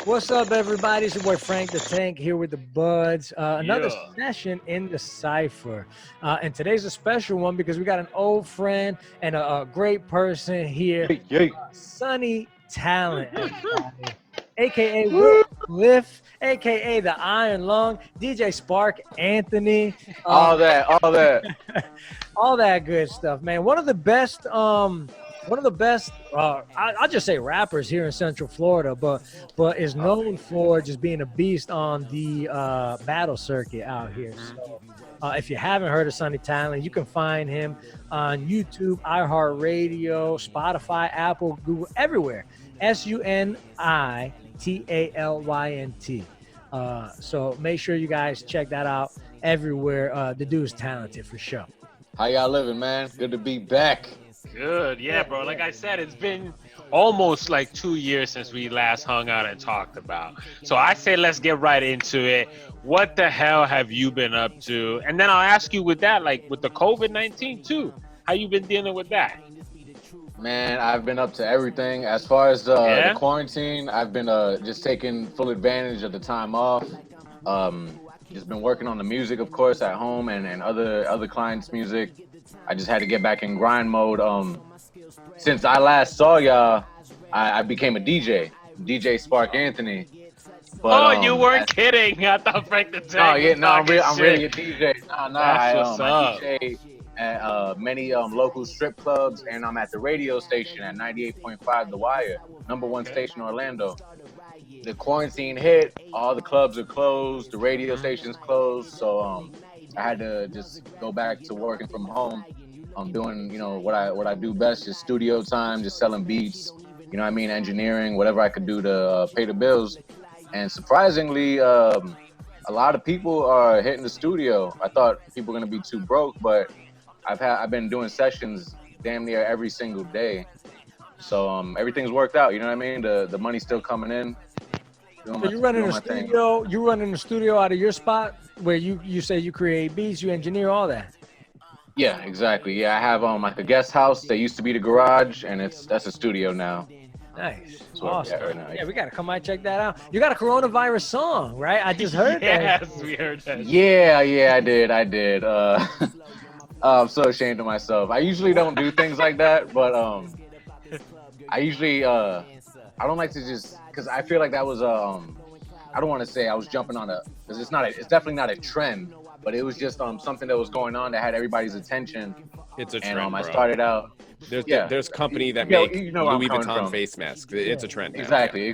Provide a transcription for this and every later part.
What's up, everybody? It's your boy Frank the Tank here with the Buds. Another session in the cipher. And today's a special one because we got an old friend and a great person here, Suni Talynt, everybody. AKA Will Cliff, AKA the Iron Lung, DJ Spark Anthony. All that. All that good stuff, man. One of the best I'll just say rappers here in Central Florida, but is known for just being a beast on the battle circuit out here. So if you haven't heard of Suni Talynt, you can find him on YouTube, iHeartRadio, Spotify, Apple, Google, everywhere. SUNITALYNT. So make sure you guys check that out everywhere. The dude's talented for sure. How y'all living, man? Good to be back. Good, yeah, bro. Like I said, it's been almost like 2 years since we last hung out and talked about. So I say let's get right into it. What the hell have you been up to? And then I'll ask you with that, like with the COVID-19 too, how you been dealing with that? Man, I've been up to everything. As far as the quarantine, I've been just taking full advantage of the time off. Just been working on the music, of course, at home and other clients' music. I just had to get back in grind mode. Since I last saw y'all, I became a DJ Spark Anthony. But, you weren't kidding. I thought Frank the Tank. I'm really a DJ. I DJ at many local strip clubs, and I'm at the radio station at 98.5 The Wire, #1 station in Orlando. The quarantine hit, all the clubs are closed, the radio station's closed, so I had to just go back to working from home. I'm doing, what I do best, just studio time, just selling beats, engineering, whatever I could do to pay the bills. And surprisingly, a lot of people are hitting the studio. I thought people were gonna be too broke, but I've been doing sessions damn near every single day. So everything's worked out, you know what I mean? The money's still coming in. So you're running a studio. You're running a studio out of your spot where you say you create beats, you engineer all that. Yeah, exactly. Yeah, I have like a guest house that used to be the garage, and that's a studio now. Nice, So, awesome. right now. Yeah, we gotta come by and check that out. You got a coronavirus song, right? I just heard that. Yes, we heard that. Yeah, I did. I'm so ashamed of myself. I usually don't do things like that, but I usually I don't like to just, because I feel like that was I don't want to say I was jumping on because it's definitely not a trend, but it was just something that was going on that had everybody's attention. It's a trend, and bro. I started out. There's company that make Louis Vuitton face masks. It's a trend now. Exactly.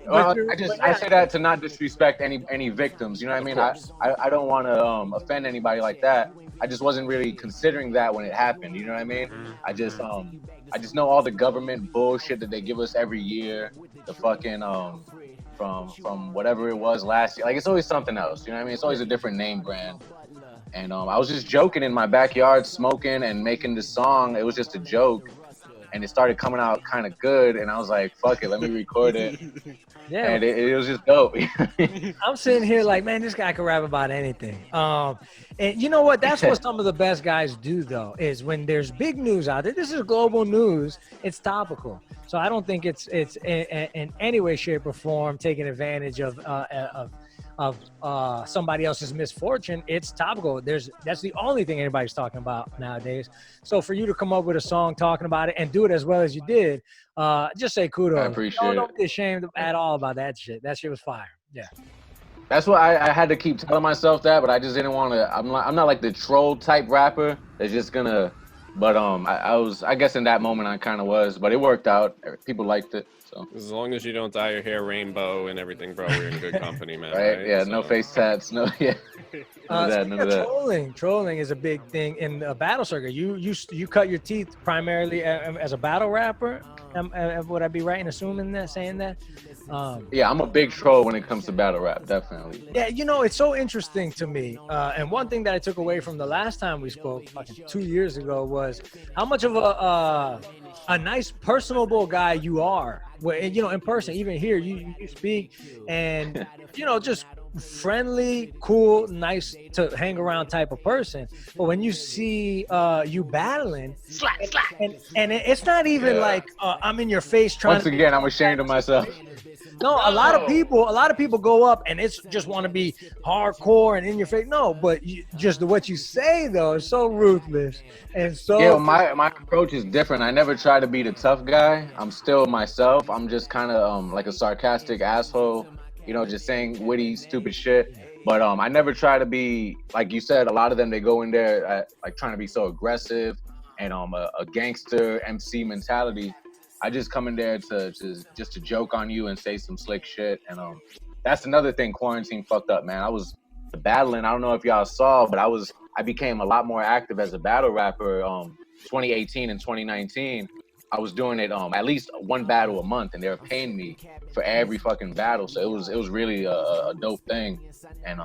I say that to not disrespect any victims. You know what I mean? I don't want to offend anybody like that. I just wasn't really considering that when it happened. You know what I mean? I just know all the government bullshit that they give us every year. The fucking from whatever it was last year. Like, it's always something else. You know what I mean? It's always a different name brand. And I was just joking in my backyard, smoking and making this song. It was just a joke, and it started coming out kind of good. And I was like, "Fuck it, let me record it." Yeah, and it was just dope. I'm sitting here like, man, this guy can rap about anything. And you know what? That's what some of the best guys do, though, is when there's big news out there. This is global news. It's topical. So I don't think it's in any way, shape, or form taking advantage of somebody else's misfortune. It's topical. That's the only thing anybody's talking about nowadays. So for you to come up with a song talking about it and do it as well as you did, just say kudos. I appreciate it. Don't be ashamed at all about that shit. That shit was fire. Yeah. That's what I had to keep telling myself that, but I just didn't want to. I'm not like the troll type rapper that's just gonna. But I guess in that moment I kind of was, but it worked out. People liked it. So as long as you don't dye your hair rainbow and everything, bro, we're in good company, man. Right? Yeah, so. No face tats, no. Yeah. None of that. Trolling is a big thing in the battle circuit. You cut your teeth primarily as a battle rapper. Would I be right in assuming that, saying that? Yeah, I'm a big troll when it comes to battle rap, definitely. Yeah, it's so interesting to me. And one thing that I took away from the last time we spoke, fucking 2 years ago, was how much of a nice, personable guy you are. In person, even here, you speak and, just friendly, cool, nice to hang around type of person. But when you see you battling, Slap. and it's not even like I'm in your face trying Once to be again, I'm ashamed of myself. no, a lot of people go up and it's just want to be hardcore and in your face. No, but just what you say though is so ruthless and so. Yeah, well, my approach is different. I never try to be the tough guy. I'm still myself. I'm just kind of like a sarcastic asshole, you know, just saying witty, stupid shit. But I never try to be like you said. A lot of them they go in there like trying to be so aggressive and a gangster MC mentality. I just come in there to just to joke on you and say some slick shit. And that's another thing quarantine fucked up, man. I was battling. I don't know if y'all saw, but I became a lot more active as a battle rapper 2018 and 2019. I was doing it at least one battle a month, and they were paying me for every fucking battle. So it was really a dope thing. And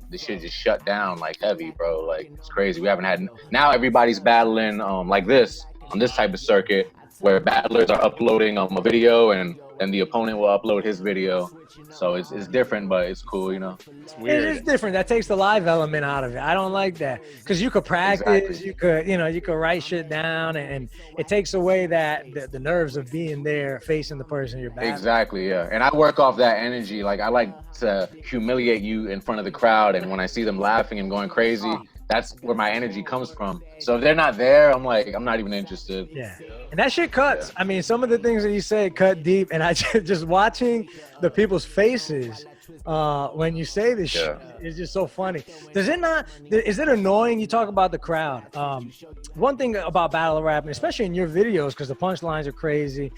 this shit just shut down like heavy, bro. Like it's crazy. We haven't had now everybody's battling like this on this type of circuit where battlers are uploading a video and then the opponent will upload his video. So it's different, but it's cool, you know. It's weird. It is different. That takes the live element out of it. I don't like that because you could practice, you could write shit down, and it takes away that the nerves of being there, facing the person you're battling. Exactly, yeah. And I work off that energy. Like I like to humiliate you in front of the crowd, and when I see them laughing and going crazy, that's where my energy comes from. So if they're not there, I'm like, I'm not even interested. Yeah. And that shit cuts. Yeah. I mean, some of the things that you say cut deep, and I just watching the people's faces when you say this shit is just so funny. Does it not? Is it annoying? You talk about the crowd. One thing about battle rapping, especially in your videos, because the punchlines are crazy.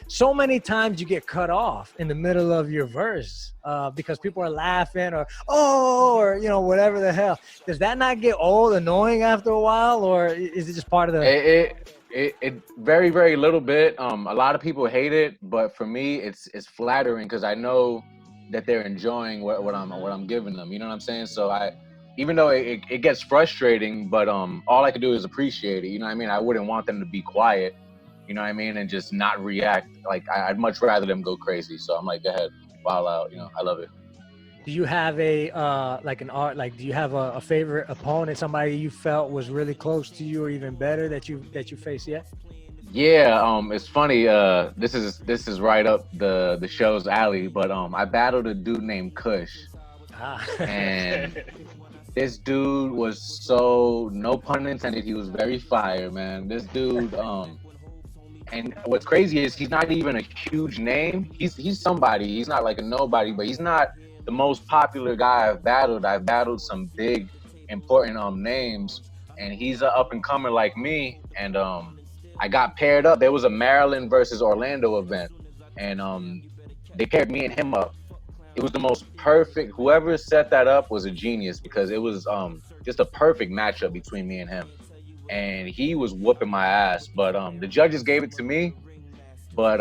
So many times you get cut off in the middle of your verse because people are laughing or you know whatever the hell. Does that not get old, annoying after a while, or is it just part of the? It very, very little bit. A lot of people hate it, but for me, it's flattering because I know that they're enjoying what I'm giving them. You know what I'm saying? So even though it gets frustrating, but all I can do is appreciate it. You know what I mean? I wouldn't want them to be quiet. You know what I mean? And just not react. Like I'd much rather them go crazy. So I'm like, go ahead, wild out. You know, I love it. Do you have do you have a favorite opponent, somebody you felt was really close to you or even better that you faced yet? Yeah, it's funny. This is right up the show's alley, but I battled a dude named Kush. And this dude was so, no pun intended, he was very fire, man. This dude and what's crazy is he's not even a huge name. He's somebody. He's not like a nobody, but he's not the most popular guy I've battled. I've battled some big, important names, and he's an up and comer like me. And I got paired up. There was a Maryland versus Orlando event, and they paired me and him up. It was the most perfect. Whoever set that up was a genius because it was just a perfect matchup between me and him. And he was whooping my ass, but the judges gave it to me. But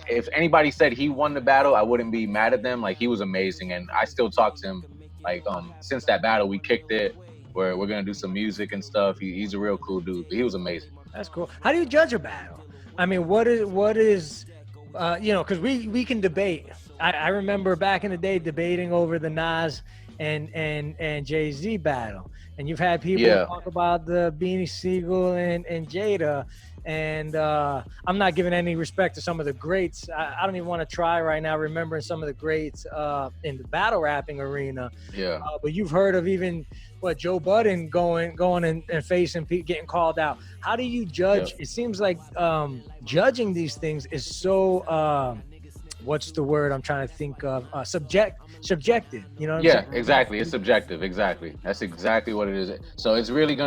if anybody said he won the battle, I wouldn't be mad at them. Like he was amazing, and I still talk to him. Like since that battle, we kicked it. We're gonna do some music and stuff. He's a real cool dude. But he was amazing. That's cool. How do you judge a battle? I mean, what is you know, because we can debate. I remember back in the day debating over the Nas and Jay-Z battle, and you've had people talk about the Beanie Siegel and Jada. And I'm not giving any respect to some of the greats. I don't even want to try right now remembering some of the greats in the battle rapping arena. Yeah. But you've heard of even Joe Budden going and facing getting called out. How do you judge? It seems like judging these things is so what's the word I'm trying to think of? Subjective. You know what I'm saying? Exactly. It's subjective. Exactly. That's exactly what it is. So it's really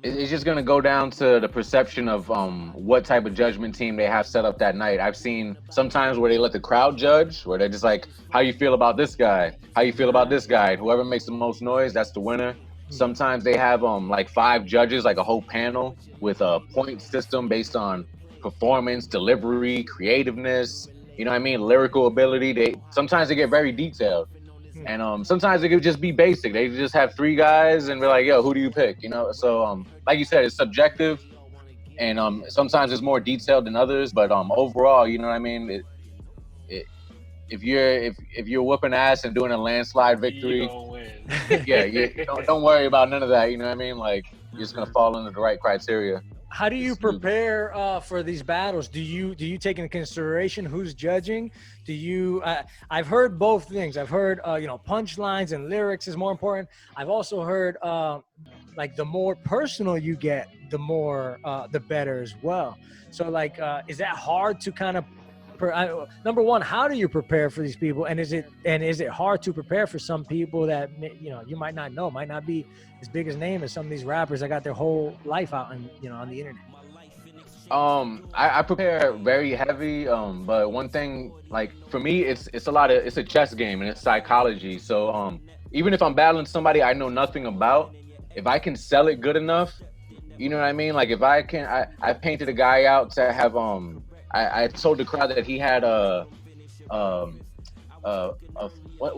it's just gonna go down to the perception of what type of judgment team they have set up that night. I've seen sometimes where they let the crowd judge, where they're just like, how you feel about this guy? How you feel about this guy? And whoever makes the most noise, that's the winner. Sometimes they have like 5 judges, like a whole panel with a point system based on performance, delivery, creativeness, you know what I mean, lyrical ability. Sometimes they get very detailed. And sometimes it could just be basic. They just have 3 guys and be like, yo, who do you pick? You know, so like you said, it's subjective, and sometimes it's more detailed than others, but overall, you know what I mean, it if you're whooping ass and doing a landslide victory, You don't win. yeah, don't worry about none of that. You know what I mean? Like you're just gonna fall into the right criteria. How do you prepare for these battles? Do you take into consideration who's judging? Do you? I've heard both things. I've heard punchlines and lyrics is more important. I've also heard like the more personal you get, the more the better as well. So like, is that hard to kind of? Number one, how do you prepare for these people? And is it hard to prepare for some people that you might not know, might not be as big as name as some of these rappers that got their whole life out on the internet? I prepare very heavy. But one thing, like for me, it's a chess game and it's psychology. So even if I'm battling somebody I know nothing about, if I can sell it good enough, you know what I mean? Like if I can, I painted a guy out to have I told the crowd that he had what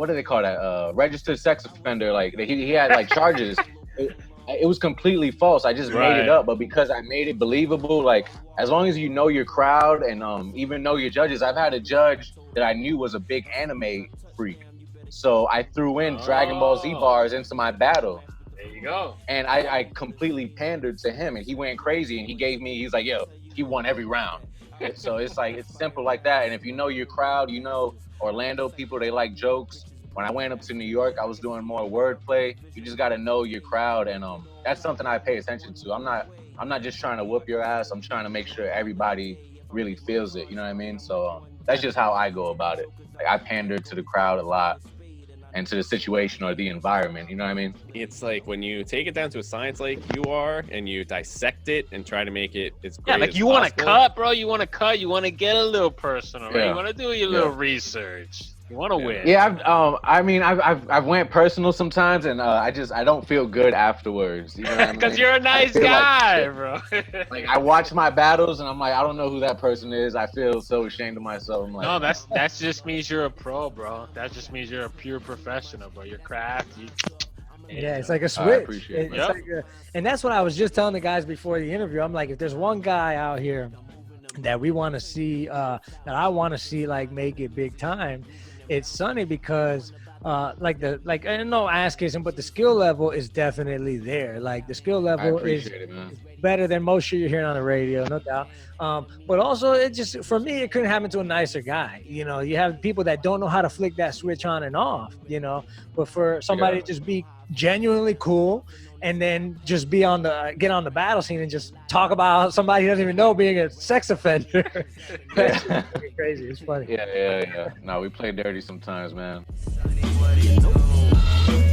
do they call that? Registered sex offender. Like he had like charges. It was completely false. I just made it up, but because I made it believable, like as long as you know your crowd and even know your judges. I've had a judge that I knew was a big anime freak, so I threw in Dragon Ball Z bars into my battle. There you go. And I completely pandered to him, and he went crazy. And he's like, yo, he won every round. So it's like, it's simple like that. And if you know your crowd, Orlando people, they like jokes. When I went up to New York, I was doing more wordplay. You just got to know your crowd. And that's something I pay attention to. I'm not just trying to whoop your ass. I'm trying to make sure everybody really feels it. You know what I mean? So that's just how I go about it. Like I pander to the crowd a lot and to the situation or the environment, you know what I mean? It's like when you take it down to a science like you are and you dissect it and try to make it as great like as you want to possible. cut, bro. You want to cut. You want to get a little personal, right? Yeah. You want to do your little research. You want to win. Yeah, I've went personal sometimes, and I don't feel good afterwards. You know what I mean? Because you're a nice guy, bro. Like I watch my battles, and I'm like, I don't know who that person is. I feel so ashamed of myself. I'm like, No, that just means you're a pro, bro. That just means you're a pure professional, bro. Your craft. Yeah, it's like a switch. I appreciate it. And that's what I was just telling the guys before the interview. I'm like, if there's one guy out here that we want to see, that I want to see like make it big time, it's Suni, because and no ass kissing, but the skill level is definitely there. Like the skill level is better than most shit you're hearing on the radio, no doubt. But also it just, for me, it couldn't happen to a nicer guy. You know, you have people that don't know how to flick that switch on and off, but for somebody to just be genuinely cool and then just get on the battle scene and just talk about somebody he doesn't even know being a sex offender. That's crazy. It's funny. Yeah. No, we play dirty sometimes, man. Sonny, what do you know?